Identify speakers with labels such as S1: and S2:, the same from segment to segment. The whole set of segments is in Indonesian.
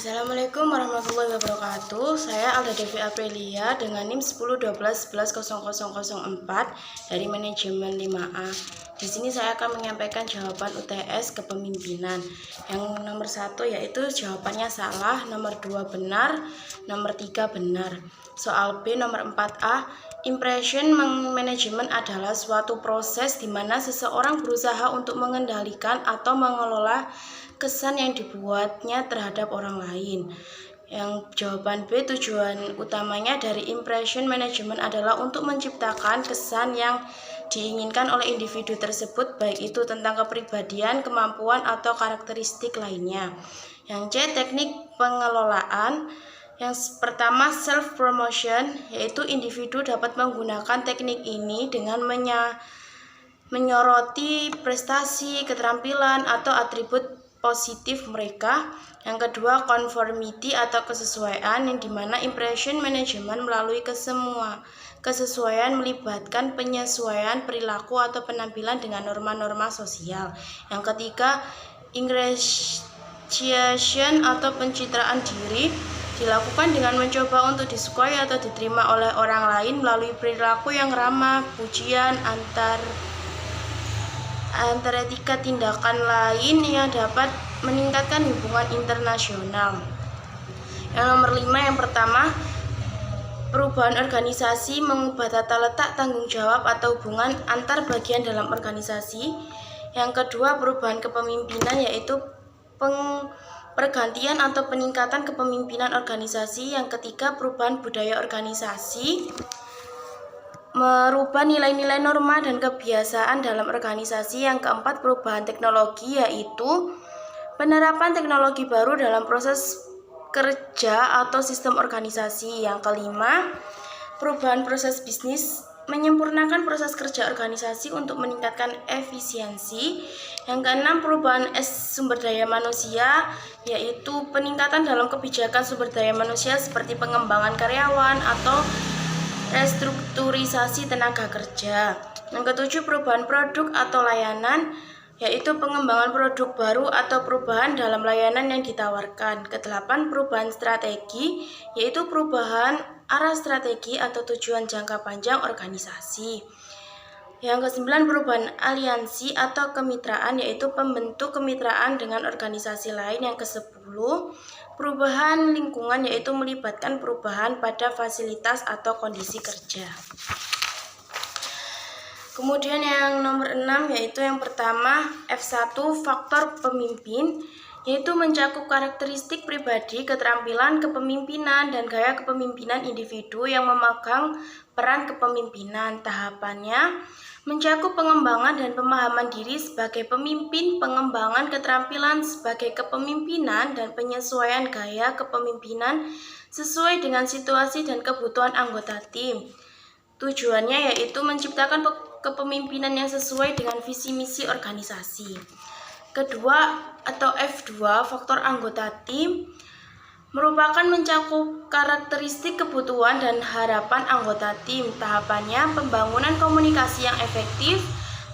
S1: Assalamualaikum warahmatullahi wabarakatuh. Saya Alda Devi Aprilia dengan NIM 1012110004 dari manajemen 5A. Di sini saya akan menyampaikan jawaban UTS kepemimpinan. Yang nomor 1 yaitu jawabannya salah, nomor 2 benar, nomor 3 benar. Soal B nomor 4A, impression management adalah suatu proses di mana seseorang berusaha untuk mengendalikan atau mengelola kesan yang dibuatnya terhadap orang lain. Yang jawaban B, tujuan utamanya dari impression management adalah untuk menciptakan kesan yang diinginkan oleh individu tersebut, baik itu tentang kepribadian, kemampuan, atau karakteristik lainnya. Yang C, teknik pengelolaan. Yang pertama, self promotion, yaitu individu dapat menggunakan teknik ini dengan menyoroti prestasi, keterampilan, atau atribut positif mereka. Yang kedua, conformity atau kesesuaian, yang dimana impression management melalui kesesuaian melibatkan penyesuaian perilaku atau penampilan dengan norma-norma sosial. Yang ketiga, ingratiation atau pencitraan diri, dilakukan dengan mencoba untuk disukai atau diterima oleh orang lain melalui perilaku yang ramah, pujian, etika tindakan lain yang dapat meningkatkan hubungan internasional. Yang nomor 5, yang pertama, perubahan organisasi mengubah tata letak tanggung jawab atau hubungan antar bagian dalam organisasi. Yang kedua, perubahan kepemimpinan, yaitu pergantian atau peningkatan kepemimpinan organisasi. Yang ketiga, perubahan budaya organisasi, merubah nilai-nilai norma dan kebiasaan dalam organisasi. Yang keempat, perubahan teknologi, yaitu penerapan teknologi baru dalam proses kerja atau sistem organisasi. Yang kelima, perubahan proses bisnis, menyempurnakan proses kerja organisasi untuk meningkatkan efisiensi. Yang keenam, perubahan sumber daya manusia, yaitu peningkatan dalam kebijakan sumber daya manusia seperti pengembangan karyawan atau restrukturisasi tenaga kerja. Yang ketujuh, perubahan produk atau layanan, yaitu pengembangan produk baru atau perubahan dalam layanan yang ditawarkan. Kedelapan, perubahan strategi, yaitu perubahan arah strategi atau tujuan jangka panjang organisasi. Yang kesembilan, perubahan aliansi atau kemitraan, yaitu pembentuk kemitraan dengan organisasi lain. Yang kesepuluh, perubahan lingkungan, yaitu melibatkan perubahan pada fasilitas atau kondisi kerja. Kemudian yang nomor 6, yaitu yang pertama, F1, faktor pemimpin, yaitu mencakup karakteristik pribadi, keterampilan kepemimpinan, dan gaya kepemimpinan individu yang memegang peran kepemimpinan. Tahapannya mencakup pengembangan dan pemahaman diri sebagai pemimpin, pengembangan keterampilan sebagai kepemimpinan, dan penyesuaian gaya kepemimpinan sesuai dengan situasi dan kebutuhan anggota tim. Tujuannya yaitu menciptakan kepemimpinan yang sesuai dengan visi misi organisasi. Kedua atau F2, faktor anggota tim, merupakan mencakup karakteristik kebutuhan dan harapan anggota tim. Tahapannya pembangunan komunikasi yang efektif,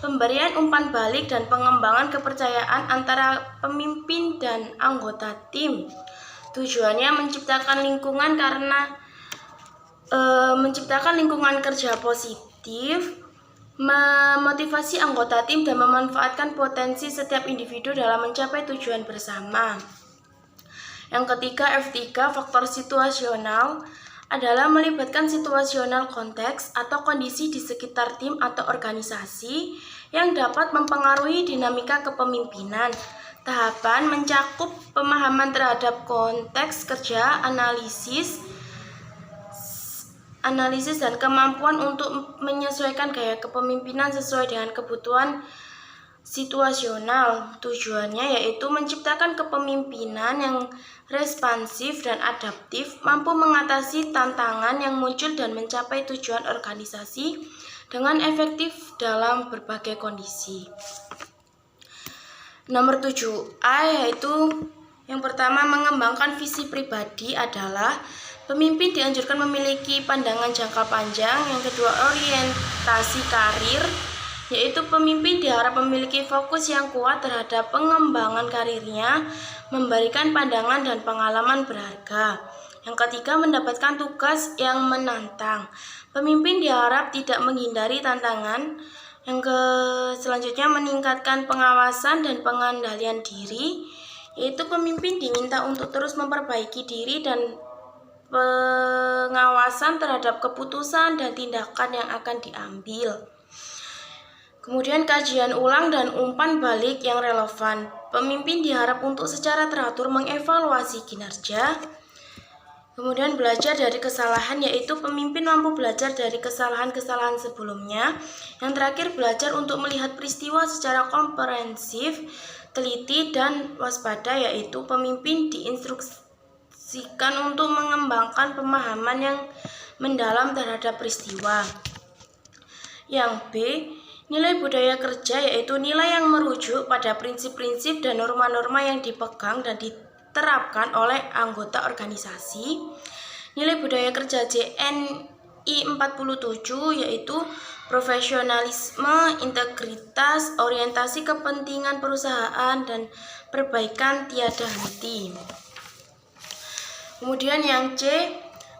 S1: pemberian umpan balik, dan pengembangan kepercayaan antara pemimpin dan anggota tim. Tujuannya menciptakan lingkungan kerja positif, memotivasi anggota tim, dan memanfaatkan potensi setiap individu dalam mencapai tujuan bersama. Yang ketiga, F3, faktor situasional, adalah melibatkan situasional konteks atau kondisi di sekitar tim atau organisasi yang dapat mempengaruhi dinamika kepemimpinan. Tahapan mencakup pemahaman terhadap konteks kerja, analisis dan kemampuan untuk menyesuaikan gaya kepemimpinan sesuai dengan kebutuhan situasional. Tujuannya yaitu menciptakan kepemimpinan yang responsif dan adaptif, mampu mengatasi tantangan yang muncul dan mencapai tujuan organisasi dengan efektif dalam berbagai kondisi. Nomor 7A, yaitu yang pertama, mengembangkan visi pribadi, adalah pemimpin dianjurkan memiliki pandangan jangka panjang. Yang kedua, orientasi karir, yaitu pemimpin diharap memiliki fokus yang kuat terhadap pengembangan karirnya, memberikan pandangan dan pengalaman berharga. Yang ketiga, mendapatkan tugas yang menantang. Pemimpin diharap tidak menghindari tantangan. Selanjutnya, meningkatkan pengawasan dan pengendalian diri, yaitu pemimpin diminta untuk terus memperbaiki diri dan pengawasan terhadap keputusan dan tindakan yang akan diambil. Kemudian kajian ulang dan umpan balik yang relevan. Pemimpin diharap untuk secara teratur mengevaluasi kinerja. Kemudian belajar dari kesalahan, yaitu pemimpin mampu belajar dari kesalahan-kesalahan sebelumnya. Yang terakhir, belajar untuk melihat peristiwa secara komprehensif, teliti, dan waspada, yaitu pemimpin diinstruksikan untuk mengembangkan pemahaman yang mendalam terhadap peristiwa. Yang B, nilai budaya kerja, yaitu nilai yang merujuk pada prinsip-prinsip dan norma-norma yang dipegang dan diterapkan oleh anggota organisasi. Nilai budaya kerja JNI 47 yaitu profesionalisme, integritas, orientasi kepentingan perusahaan, dan perbaikan tiada henti. Kemudian yang C,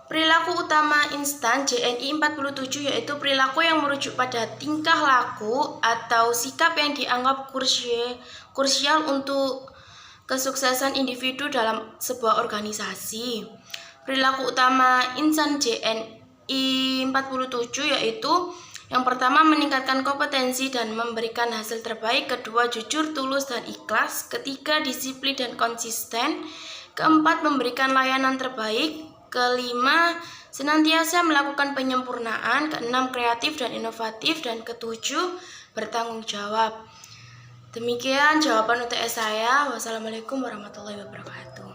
S1: perilaku utama instan JNI 47 yaitu perilaku yang merujuk pada tingkah laku atau sikap yang dianggap krusial untuk kesuksesan individu dalam sebuah organisasi. Perilaku utama insan JNI 47 yaitu yang pertama, meningkatkan kompetensi dan memberikan hasil terbaik. Kedua, jujur, tulus, dan ikhlas. Ketiga, disiplin dan konsisten. Keempat, memberikan layanan terbaik. Kelima, senantiasa melakukan penyempurnaan. Keenam, kreatif dan inovatif. Dan ketujuh, bertanggung jawab. Demikian jawaban UTS saya. Wassalamualaikum warahmatullahi wabarakatuh.